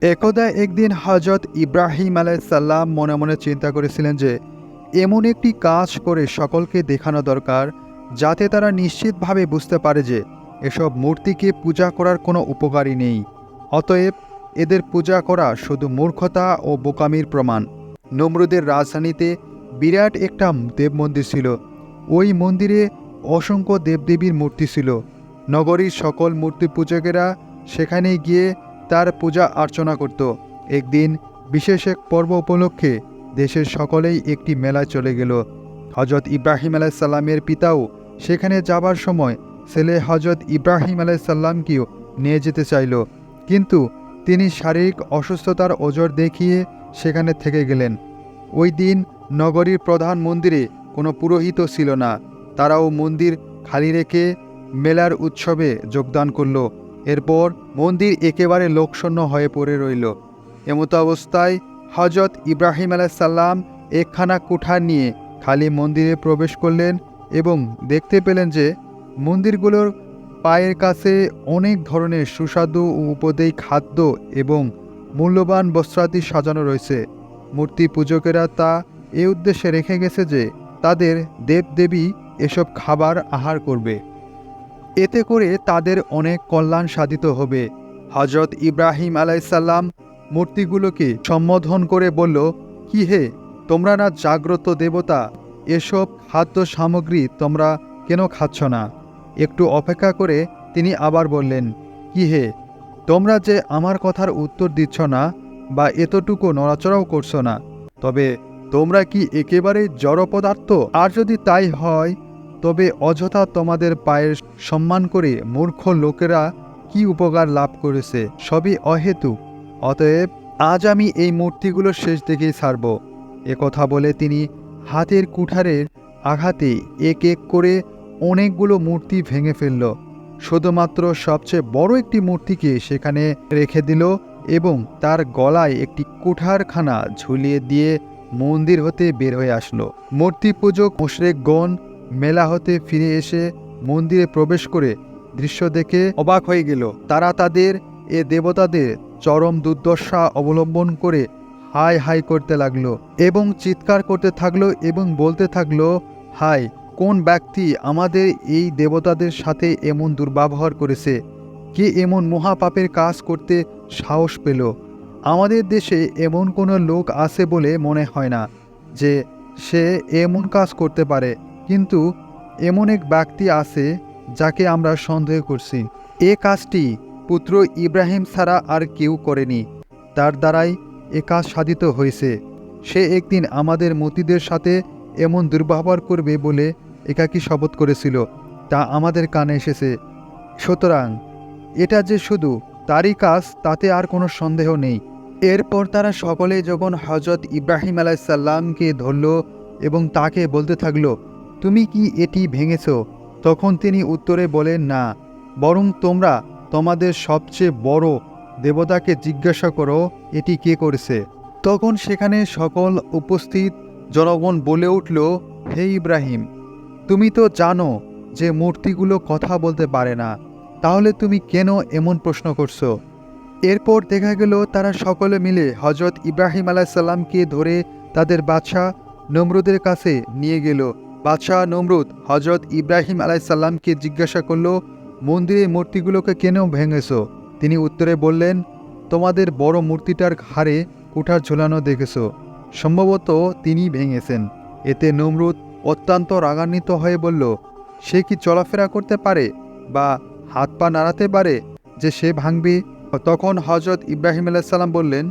একদা একদিন হজরত ইব্রাহিম আলাইসাল্লাম মনে মনে চিন্তা করেছিলেন যে এমন একটি কাজ করে সকলকে দেখানো দরকার যাতে তারা নিশ্চিতভাবে বুঝতে পারে যে এসব মূর্তিকে পূজা করার কোনো উপকারই নেই। অতএব এদের পূজা করা শুধু মূর্খতা ও বোকামির প্রমাণ। নমরুদের রাজধানীতে বিরাট একটা দেব মন্দির ছিল। ওই মন্দিরে অসংখ্য দেবদেবীর মূর্তি ছিল। নগরীর সকল মূর্তি পূজকেরা সেখানে গিয়ে তার পূজা অর্চনা করত। একদিন বিশেষ এক পর্ব উপলক্ষে দেশের সকলেই একটি মেলায় চলে গেল। হজরত ইব্রাহিম আলাইসাল্লামের পিতাও সেখানে যাবার সময় ছেলে হজরত ইব্রাহিম আলাইসাল্লামকেও নিয়ে যেতে চাইল, কিন্তু তিনি শারীরিক অসুস্থতার ওজর দেখিয়ে সেখানে থেকে গেলেন। ওই দিন নগরীর প্রধান মন্দিরে কোনো পুরোহিত ছিল না। তারাও মন্দির খালি রেখে মেলার উৎসবে যোগদান করল। এরপর মন্দির একেবারে লোকশূন্য হয়ে পড়ে রইল। এমতো অবস্থায় হজরত ইব্রাহিম আলাইসাল্লাম একখানা কুঠার নিয়ে খালি মন্দিরে প্রবেশ করলেন এবং দেখতে পেলেন যে মন্দিরগুলোর পায়ের কাছে অনেক ধরনের সুস্বাদু ও উপদেয় খাদ্য এবং মূল্যবান বস্ত্রাদি সাজানো রয়েছে। মূর্তি পূজকেরা তা এ উদ্দেশ্যে রেখে গেছে যে তাদের দেবদেবী এসব খাবার আহার করবে, এতে করে তাদের অনেক কল্যাণ সাধিত হবে। হজরত ইব্রাহিম আলাইসাল্লাম মূর্তিগুলোকে সম্বোধন করে বলল, কি হে, তোমরা না জাগ্রত দেবতা? এসব খাদ্য সামগ্রী তোমরা কেন খাচ্ছ না? একটু অপেক্ষা করে তিনি আবার বললেন, কি হে, তোমরা যে আমার কথার উত্তর দিচ্ছ না বা এতটুকু নড়াচড়াও করছো না, তবে তোমরা কি একেবারে জড় পদার্থ? আর যদি তাই হয় তবে অযথা তোমাদের পায়ের সম্মান করে মূর্খ লোকেরা কি উপকার লাভ করেছে? সবই অহেতুক। অতএব আজ আমি এই মূর্তিগুলোর শেষ দেখেই ছাড়ব। কথা বলে তিনি হাতের কুঠারের আঘাতে এক এক করে অনেকগুলো মূর্তি ভেঙে ফেলল। শুধুমাত্র সবচেয়ে বড় একটি মূর্তিকে সেখানে রেখে দিল এবং তার গলায় একটি কুঠারখানা ঝুলিয়ে দিয়ে মন্দির হতে বের হয়ে আসলো। মূর্তি পূজক মুশরিকগণ মেলা হতে ফিরে এসে মন্দিরে প্রবেশ করে দৃশ্য দেখে অবাক হয়ে গেল। তারা তাদের এ দেবতাদের চরম দুর্দশা অবলম্বন করে হাই হাই করতে লাগলো এবং চিৎকার করতে থাকলো এবং বলতে থাকলো, হাই, কোন ব্যক্তি আমাদের এই দেবতাদের সাথে এমন দুর্ব্যবহার করেছে? কে এমন মহাপাপের কাজ করতে সাহস পেল? আমাদের দেশে এমন কোনো লোক আছে বলে মনে হয় না যে সে এমন কাজ করতে পারে, কিন্তু এমন এক ব্যক্তি আছে যাকে আমরা সন্দেহ করছি। এ কাজটি পুত্র ইব্রাহিম ছাড়া আর কেউ করেনি। তার দ্বারাই এ কাজ সাধিত হয়েছে। সে একদিন আমাদের মূর্তিদের সাথে এমন দুর্ব্যবহার করবে বলে একাকী শপথ করেছিল, তা আমাদের কানে এসেছে। সুতরাং এটা যে শুধু তারই কাজ তাতে আর কোনো সন্দেহ নেই। এরপর তারা সকলে যখন হজরত ইব্রাহিম আলাইসাল্লামকে ধরল এবং তাকে বলতে থাকলো, তুমি কি এটি ভেঙেছ? তখন তিনি উত্তরে বলেন, না, বরং তোমরা তোমাদের সবচেয়ে বড় দেবতাকে জিজ্ঞাসা করো এটি কে করেছে। তখন সেখানে সকল উপস্থিত জনগণ বলে উঠল, হে ইব্রাহিম, তুমি তো জানো যে মূর্তিগুলো কথা বলতে পারে না, তাহলে তুমি কেন এমন প্রশ্ন করছো? এরপর দেখা গেল তারা সকলে মিলে হজরত ইব্রাহিম আলাইসাল্লামকে ধরে তাদের বাদশাহ নমরুদের কাছে নিয়ে গেল। বাদশাহ নমরুদ হজরত ইব্রাহিম আলাইসাল্লামকে জিজ্ঞাসা করল, মন্দিরে মূর্তিগুলোকে কেন ভেঙেছ? তিনি উত্তরে বললেন, তোমাদের বড় মূর্তিটার ঘাড়ে কুঠার ঝোলানো দেখেছ, সম্ভবত তিনি ভেঙেছেন। এতে নমরুদ অত্যন্ত রাগান্বিত হয়ে বলল, সে কি চলাফেরা করতে পারে বা হাত পা নাড়াতে পারে যে সে ভাঙবে? তখন হজরত ইব্রাহিম আলাইসাল্লাম বললেন,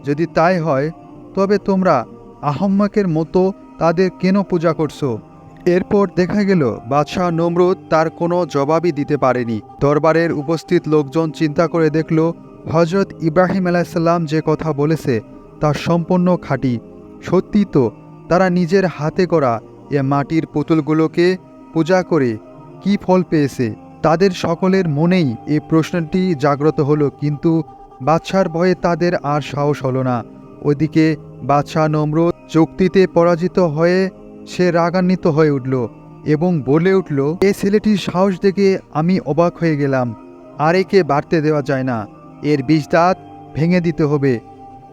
যদি তাই হয় তবে তোমরা আহম্মকের মতো তাদের কেন পূজা করছো? এরপর দেখা গেল বাদশাহ নমরুদ তার কোনো জবাবই দিতে পারেনি। দরবারের উপস্থিত লোকজন চিন্তা করে দেখল, হজরত ইব্রাহিম আলাইসাল্লাম যে কথা বলেছে তা সম্পূর্ণ খাঁটি। সত্যি তো, তারা নিজের হাতে করা এ মাটির পুতুলগুলোকে পূজা করে কি ফল পেয়েছে? তাদের সকলের মনেই এই প্রশ্নটি জাগ্রত হলো, কিন্তু বাদশার ভয়ে তাদের আর সাহস হলো না। ওইদিকে বাদশাহ নমরুদ চুক্তিতে পরাজিত হয়ে সে রাগান্বিত হয়ে উঠল এবং বলে উঠল, এ ছেলেটির সাহস দেখে আমি অবাক হয়ে গেলাম, আর একে বাড়তে দেওয়া যায় না। এর 20 দাঁত ভেঙে দিতে হবে।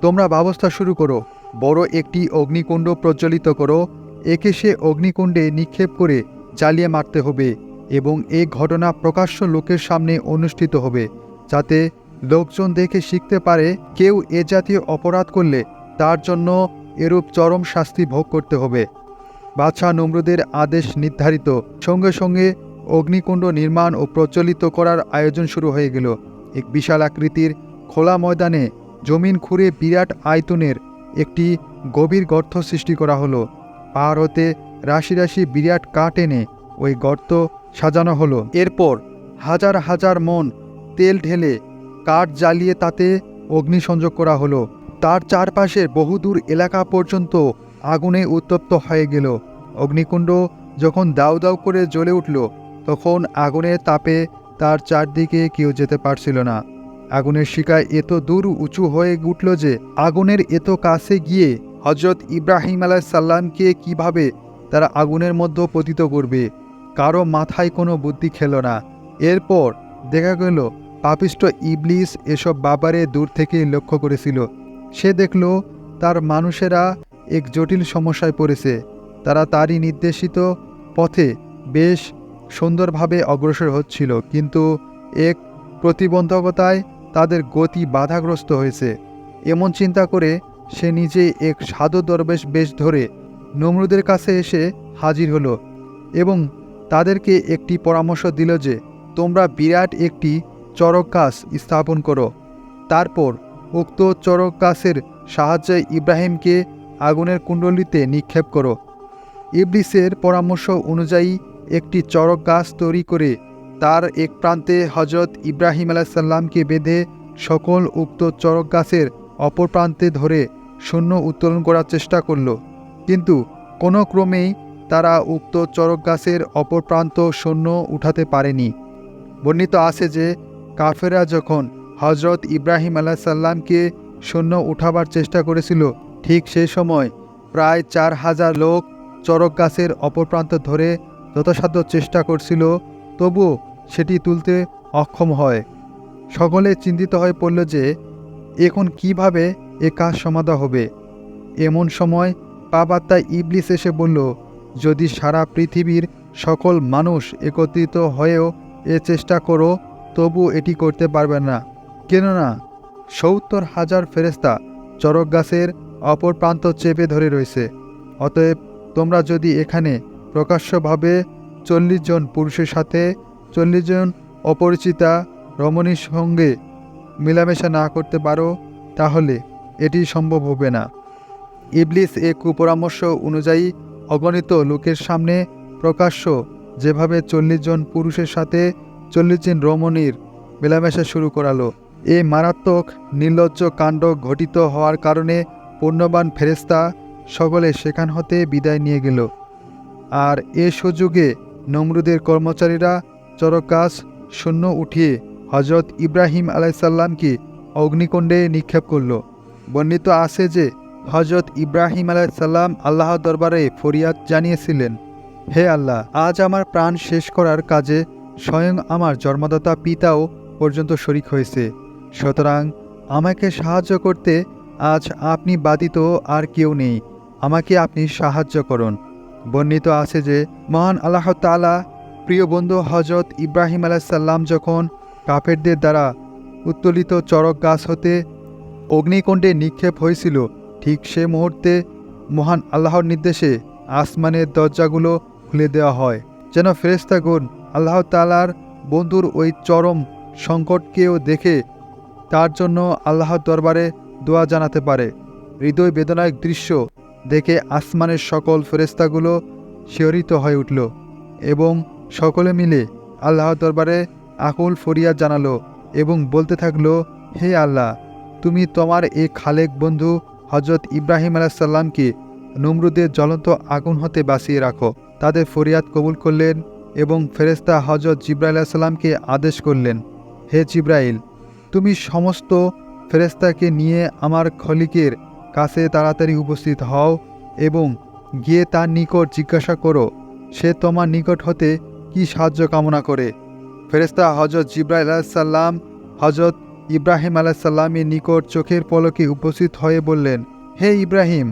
তোমরা ব্যবস্থা শুরু করো, বড় একটি অগ্নিকুণ্ড প্রজ্বলিত করো, একে সে অগ্নিকুণ্ডে নিক্ষেপ করে জ্বালিয়ে মারতে হবে এবং এই ঘটনা প্রকাশ্য লোকের সামনে অনুষ্ঠিত হবে, যাতে লোকজন দেখে শিখতে পারে কেউ এ জাতীয় অপরাধ করলে তার জন্য এরূপ চরম শাস্তি ভোগ করতে হবে। বাদশাহ নমরুদের আদেশ নির্ধারিত, সঙ্গে সঙ্গে অগ্নিকুণ্ড নির্মাণ ও প্রজ্বলিত করার আয়োজন শুরু হয়ে গেল। এক বিশাল আকৃতির খোলা ময়দানে জমিন খুঁড়ে বিরাট আয়তনের একটি গভীর গর্ত সৃষ্টি করা হলো। পাহাড় হতে রাশি রাশি বিরাট কাঠ এনে ওই গর্ত সাজানো হলো। এরপর হাজার হাজার মন তেল ঢেলে কাঠ জ্বালিয়ে তাতে অগ্নিসংযোগ করা হলো। তার চারপাশের বহুদূর এলাকা পর্যন্ত আগুনে উত্তপ্ত হয়ে গেল। অগ্নিকুণ্ড যখন দাউ দাউ করে জ্বলে উঠল, তখন আগুনের তাপে তার চারদিকে কেউ যেতে পারছিল না। আগুনের শিখা এত দূর উঁচু হয়ে উঠল যে আগুনের এত কাছে গিয়ে হজরত ইব্রাহিম আলাইসাল্লামকে কিভাবে তারা আগুনের মধ্যে পতিত করবে, কারো মাথায় কোনো বুদ্ধি খেল না। এরপর দেখা গেল পাপিষ্ট ইবলিস এসব ব্যাপারে দূর থেকে লক্ষ্য করেছিল। সে দেখল তার মানুষেরা এক জটিল সমস্যায় পড়েছে। তারা তারই নির্দেশিত পথে বেশ সুন্দরভাবে অগ্রসর হচ্ছিল, কিন্তু এক প্রতিবন্ধকতায় তাদের গতি বাধাগ্রস্ত হয়েছে। এমন চিন্তা করে সে নিজেই এক সাধু দরবেশ বেশ ধরে নমরুদের কাছে এসে হাজির হলো এবং তাদেরকে একটি পরামর্শ দিল যে তোমরা বিরাট একটি চড়ক গাছ স্থাপন করো। তারপর উক্ত চড়ক গাছের সাহায্যে ইব্রাহিমকে আগুনের কুণ্ডলিতে নিক্ষেপ করো। ইবলিসের পরামর্শ অনুযায়ী একটি চড়ক গাছ তৈরি করে তার এক প্রান্তে হজরত ইব্রাহিম আলাইসাল্লামকে বেঁধে সকল উক্ত চড়ক গাছের অপর প্রান্তে ধরে শূন্য উত্তোলন করার চেষ্টা করল, কিন্তু কোনো ক্রমেই তারা উক্ত চড়ক গাছের অপর প্রান্ত শূন্য উঠাতে পারেনি। বর্ণিত আছে যে কাফেররা যখন হজরত ইব্রাহিম আলাইসাল্লামকে শূন্য উঠাবার চেষ্টা করেছিল, ঠিক সেই সময় প্রায় 4000 লোক চড়ক গাছের অপর প্রান্ত ধরে যথাসাধ্য চেষ্টা করছিল, তবুও সেটি তুলতে অক্ষম হয়। সকলে চিন্তিত হয়ে পড়ল যে এখন কিভাবে এ কাজ সমাধা হবে। এমন সময় পাবাত্তা ইবলিস এসে বলল, যদি সারা পৃথিবীর সকল মানুষ একত্রিত হয়েও এ চেষ্টা করো, তবু এটি করতে পারবে না, কেননা 70,000 ফেরেশতা চড়ক গাছের অপর প্রান্ত চেপে ধরে রয়েছে। অতএব তোমরা যদি এখানে প্রকাশ্যভাবে 40 জন পুরুষের সাথে 40 জন অপরিচিতা রমণীর সঙ্গে মেলামেশা না করতে পারো, তাহলে এটি সম্ভব হবে না। ইবলিস এ কুপরামর্শ অনুযায়ী অগণিত লোকের সামনে প্রকাশ্য যেভাবে 40 জন পুরুষের সাথে 40 জন রমণীর মেলামেশা শুরু করালো। এই মারাত্মক নির্লজ্জ কাণ্ড ঘটিত হওয়ার কারণে পুণ্যবান ফেরেশতা সকলে সেখান হতে বিদায় নিয়ে গেল। আর এ সুযোগে নমরুদের কর্মচারীরা চড়ক গাছ শূন্য উঠিয়ে হজরত ইব্রাহিম আলাইসাল্লামকে অগ্নিকুণ্ডে নিক্ষেপ করল। বর্ণিত আছে যে হজরত ইব্রাহিম আলাইসাল্লাম আল্লাহর দরবারে ফরিয়াদ জানিয়েছিলেন, হে আল্লাহ, আজ আমার প্রাণ শেষ করার কাজে স্বয়ং আমার জন্মদাতা পিতাও পর্যন্ত শরিক হয়েছে, সুতরাং আমাকে সাহায্য করতে আজ আপনি ব্যতীত আর কেউ নেই, আমাকে আপনি সাহায্য করুন। বর্ণিত আছে যে মহান আল্লাহ তাআলা প্রিয় বন্ধু হজরত ইব্রাহিম আলাইসাল্লাম যখন কাফেরদের দ্বারা উত্তোলিত চড়ক গাছ হতে অগ্নিকুণ্ডে নিক্ষেপ হয়েছিল, ঠিক সে মুহূর্তে মহান আল্লাহর নির্দেশে আসমানের দরজাগুলো খুলে দেওয়া হয়, যেন ফেরেশতাগণ আল্লাহ তাআলার বন্ধুর ওই চরম সংকটকেও দেখে তার জন্য আল্লাহর দরবারে দোয়া জানাতে পারে। হৃদয় বেদনায়ক দৃশ্য দেখে আসমানের সকল ফেরেশতাগুলো শিহরিত হয়ে উঠল এবং সকলে মিলে আল্লাহর দরবারে আকুল ফরিয়াদ জানালো এবং বলতে থাকলো, হে আল্লাহ, তুমি তোমার এই খালেক বন্ধু হজরত ইব্রাহিম আলাইসাল্লামকে নমরুদের জ্বলন্ত আগুন হতে বাঁচিয়ে রাখো। তাদের ফরিয়াদ কবুল করলেন এবং ফেরেশতা হজরত জিবরাইল আলাইসাল্লামকে আদেশ করলেন, হে জিবরাইল, তুমি সমস্ত ফেরেশতাকে নিয়ে আমার খলিকের কাছে তাড়াতাড়ি উপস্থিত হও এবং গিয়ে তার নিকট জিজ্ঞাসা করো সে তোমার নিকট হতে কি সাহায্য কামনা করে। ফেরেশতা হজরত জিবরাইল আলাইহিস সালাম হজরত ইব্রাহিম আলাইসাল্লামের নিকট চোখের পলকে উপস্থিত হয়ে বললেন, হে ইব্রাহিম,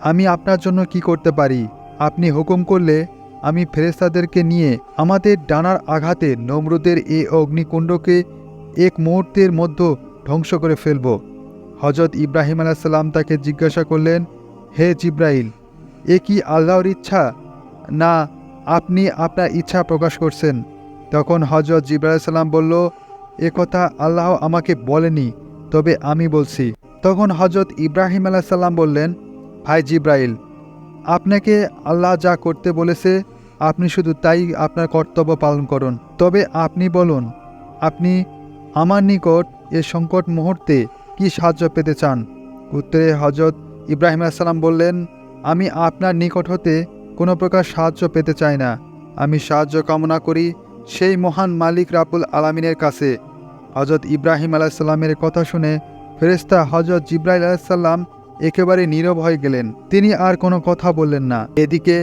আমি আপনার জন্য কি করতে পারি? আপনি হুকুম করলে আমি ফেরেশতাদেরকে নিয়ে আমাদের ডানার আঘাতে নমরুদের এই অগ্নিকুণ্ডকে এক মুহূর্তের মধ্যে ধ্বংস করে ফেলব। হজরত ইব্রাহিম আলাইসাল্লাম তাকে জিজ্ঞাসা করলেন, হে জিব্রাইল, এ কি আল্লাহর ইচ্ছা, না আপনি আপনার ইচ্ছা প্রকাশ করছেন? তখন হজরত জিব্রাইল সাল্লাম বলল, এ কথা আল্লাহ আমাকে বলেনি, তবে আমি বলছি। তখন হজরত ইব্রাহিম আলাইসাল্লাম বললেন, ভাই জিব্রাইল, আপনাকে আল্লাহ যা করতে বলেছে আপনি শুধু তাই আপনার কর্তব্য পালন করুন। তবে আপনি বলুন, আপনি আমার নিকট এ সংকট মুহূর্তে কি সাহায্য পেতে চান? উত্তরে হজরত ইব্রাহিম আলাইসাল্লাম বললেন, আমি আপনার নিকট হতে কোনো প্রকার সাহায্য পেতে চাই না। আমি সাহায্য কামনা করি সেই মহান মালিক রাব্বুল আলামিনের কাছে। হজরত ইব্রাহিম আলাইসাল্লামের কথা শুনে ফেরেশতা হজরত জিব্রাইল আলাইসাল্লাম একেবারে নীরব হয়ে গেলেন। তিনি আর কোনো কথা বললেন না। এদিকে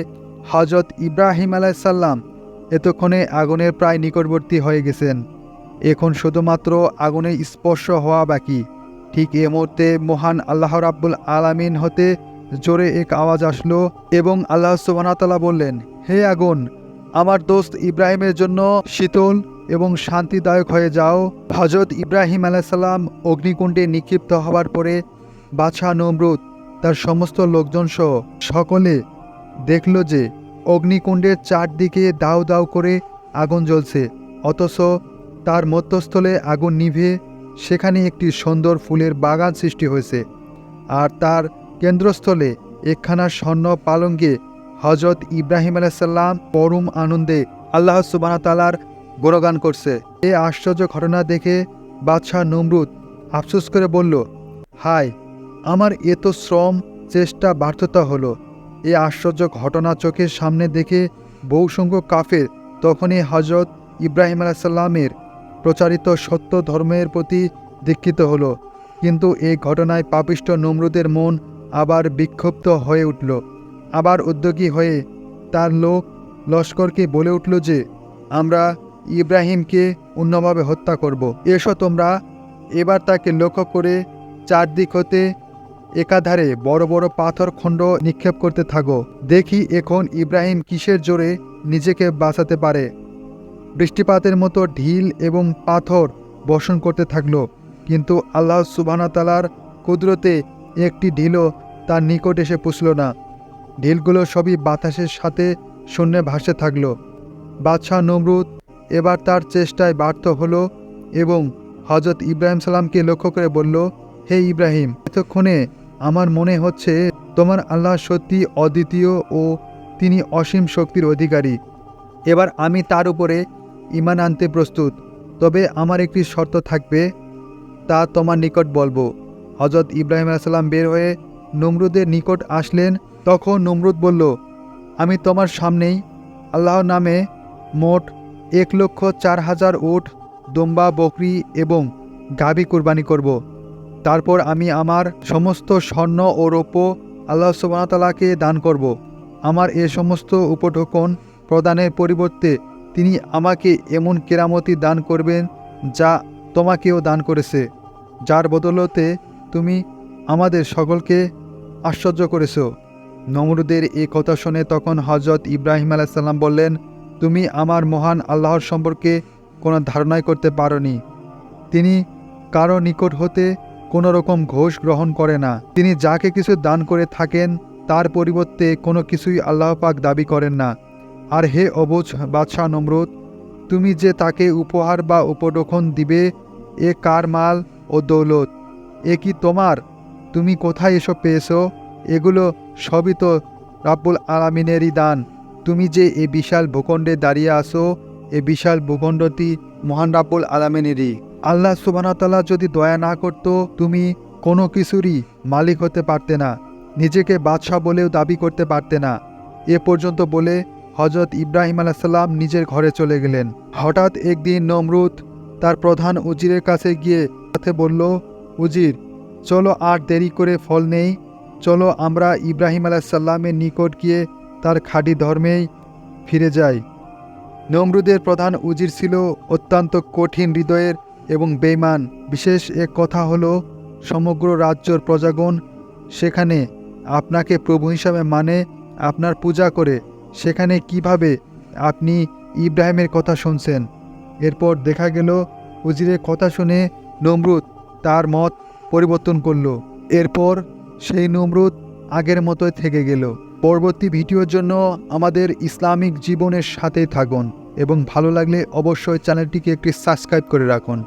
হজরত ইব্রাহিম আলাইসাল্লাম এতক্ষণে আগুনের প্রায় নিকটবর্তী হয়ে গেছেন। এখন শুধুমাত্র আগুনে স্পর্শ হওয়া বাকি। ঠিক এ মুহূর্তে মহান আল্লাহ রাব্বুল আলামিন হতে জোরে এক আওয়াজ আসলো এবং আল্লাহ সুবহানাহু ওয়া তাআলা বললেন, হে আগুন, আমার দোস্ত ইব্রাহিমের জন্য শীতল এবং শান্তিদায়ক হয়ে যাও। হজরত ইব্রাহিম আলাইসাল্লাম অগ্নিকুণ্ডে নিক্ষিপ্ত হওয়ার পরে বাদশাহ নমরুদ তার সমস্ত লোকজন সহ সকলে দেখল যে অগ্নিকুণ্ডের চারদিকে দাউ দাউ করে আগুন জ্বলছে, অথচ তার মধ্যস্থলে আগুন নিভে সেখানে একটি সুন্দর ফুলের বাগান সৃষ্টি হয়েছে। আর তার কেন্দ্রস্থলে একখানা স্বর্ণ পালঙ্কে হজরত ইব্রাহিম আলাইসাল্লাম পরম আনন্দে আল্লাহ সুবহানাহু ওয়া তাআলার গুণগান করছে। এই আশ্চর্য ঘটনা দেখে বাদশাহ নমরুদ আফসোস করে বলল, হায়, আমার এত শ্রম চেষ্টা ব্যর্থতা হলো। এই আশ্চর্য ঘটনা চোখের সামনে দেখে বহু সংখ্যক কাফের তখনই হজরত ইব্রাহিম আলাইসাল্লামের প্রচারিত সত্য ধর্মের প্রতি দীক্ষিত হলো। কিন্তু এই ঘটনায় পাপিষ্ঠ নমরুদের মন আবার বিক্ষুব্ধ হয়ে উঠল। আবার উদ্যোগী হয়ে তার লোক লস্করকে বলে উঠল যে, আমরা ইব্রাহিমকে অন্যভাবে হত্যা করব। এসো তোমরা এবার তাকে লক্ষ্য করে চারদিক হতে একাধারে বড় বড় পাথর খণ্ড নিক্ষেপ করতে থাকো। দেখি এখন ইব্রাহিম কিসের জোরে নিজেকে বাঁচাতে পারে। বৃষ্টিপাতের মতো ঢিল এবং পাথর বর্ষণ করতে থাকলো, কিন্তু আল্লাহ সুবহানাহু ওয়া তাআলার কুদরতে একটি ঢিলও তার নিকট এসে পুছল না। ঢিলগুলো সবই বাতাসের সাথে শূন্যে ভাসতে থাকল। বাদশাহ নমরুদ এবার তার চেষ্টায় ব্যর্থ হলো এবং হজরত ইব্রাহিম সালামকে লক্ষ্য করে বলল, হে ইব্রাহিম, এতক্ষণে আমার মনে হচ্ছে তোমার আল্লাহ সত্যি অদ্বিতীয় ও তিনি অসীম শক্তির অধিকারী। এবার আমি তার উপরে ঈমান আনতে প্রস্তুত, তবে আমার একটি শর্ত থাকবে, তা তোমার নিকট বলবো। হজরত ইব্রাহিম আলাইহিসসালাম বের হয়ে নমরুদের নিকট আসলেন। তখন নমরুদ বলল, আমি তোমার সামনেই আল্লাহর নামে মোট 1,04,000 উট, দুম্বা, বকরি এবং গাভী কুরবানি করব। তারপর আমি আমার সমস্ত স্বর্ণ ও রৌপ্য আল্লাহ সুবহানাহু ওয়া তাআলাকে দান করব। আমার এ সমস্ত উপঢৌকন প্রদানের পরিবর্তে তিনি আমাকে এমন কেরামতি দান করবেন যা তোমাকেও দান করেছে, যার বদৌলতে তুমি আমাদের সকলকে আশ্চর্য করেছ। নমরুদের এই কথা শুনে তখন হজরত ইব্রাহিম আলাইহিসসালাম বললেন, তুমি আমার মহান আল্লাহর সম্পর্কে কোনো ধারণাই করতে পারোনি। তিনি কারো নিকট হতে কোনো রকম ঘোষ গ্রহণ করে না। তিনি যাকে কিছু দান করে থাকেন তার পরিবর্তে কোনো কিছুই আল্লাহ পাক দাবি করেন না। আর হে অবুঝ বাদশাহ নমরুদ, তুমি যে তাকে উপহার বা উপঢৌকন দিবে, এ কার মাল ও দৌলত? এ কি তোমার? তুমি কোথায় এসব পেয়েছো? এগুলো সবই তো রাব্বুল আলামিনেরই দান। তুমি যে এ বিশাল ভূখণ্ডে দাঁড়িয়ে আসো, এ বিশাল ভূখণ্ডটি মহান রাব্বুল আলামিনেরই। আল্লাহ সুবহানাহু ওয়া তাআলা যদি দয়া না করতো তুমি কোনো কিছুরই মালিক হতে পারতে না, নিজেকে বাদশাহ বলেও দাবি করতে পারতে না। এ পর্যন্ত বলে হজরত ইব্রাহিম আলাইহিসসালাম নিজের ঘরে চলে গেলেন। হঠাৎ একদিন নমরুদ তার প্রধান উজিরের কাছে গিয়ে সাথে বলল, উজির, চলো আর দেরি করে ফল নেই, চলো আমরা ইব্রাহিম আলাইহিসসালামের নিকট গিয়ে তার খাঁটি ধর্মেই ফিরে যাই। নমরুদের প্রধান উজির ছিল অত্যন্ত কঠিন হৃদয়ের এবং বেঈমান। বিশেষ এক কথা হলো সমগ্র রাজ্যর প্রজাগণ সেখানে আপনাকে প্রভু হিসাবে মানে, আপনার পূজা করে। সেখানে কিভাবে আপনি ইব্রাহিমের কথা শুনছেন? এরপর দেখা গেল উজিরের কথা শুনে নমরুদ তার মত পরিবর্তন করলো। এরপর সেই নমরুদ আগের মতোই থেকে গেল। পরবর্তী ভিডিওর জন্য আমাদের ইসলামিক জীবনের সাথেই থাকুন এবং ভালো লাগলে অবশ্যই চ্যানেলটিকে একটি সাবস্ক্রাইব করে রাখুন।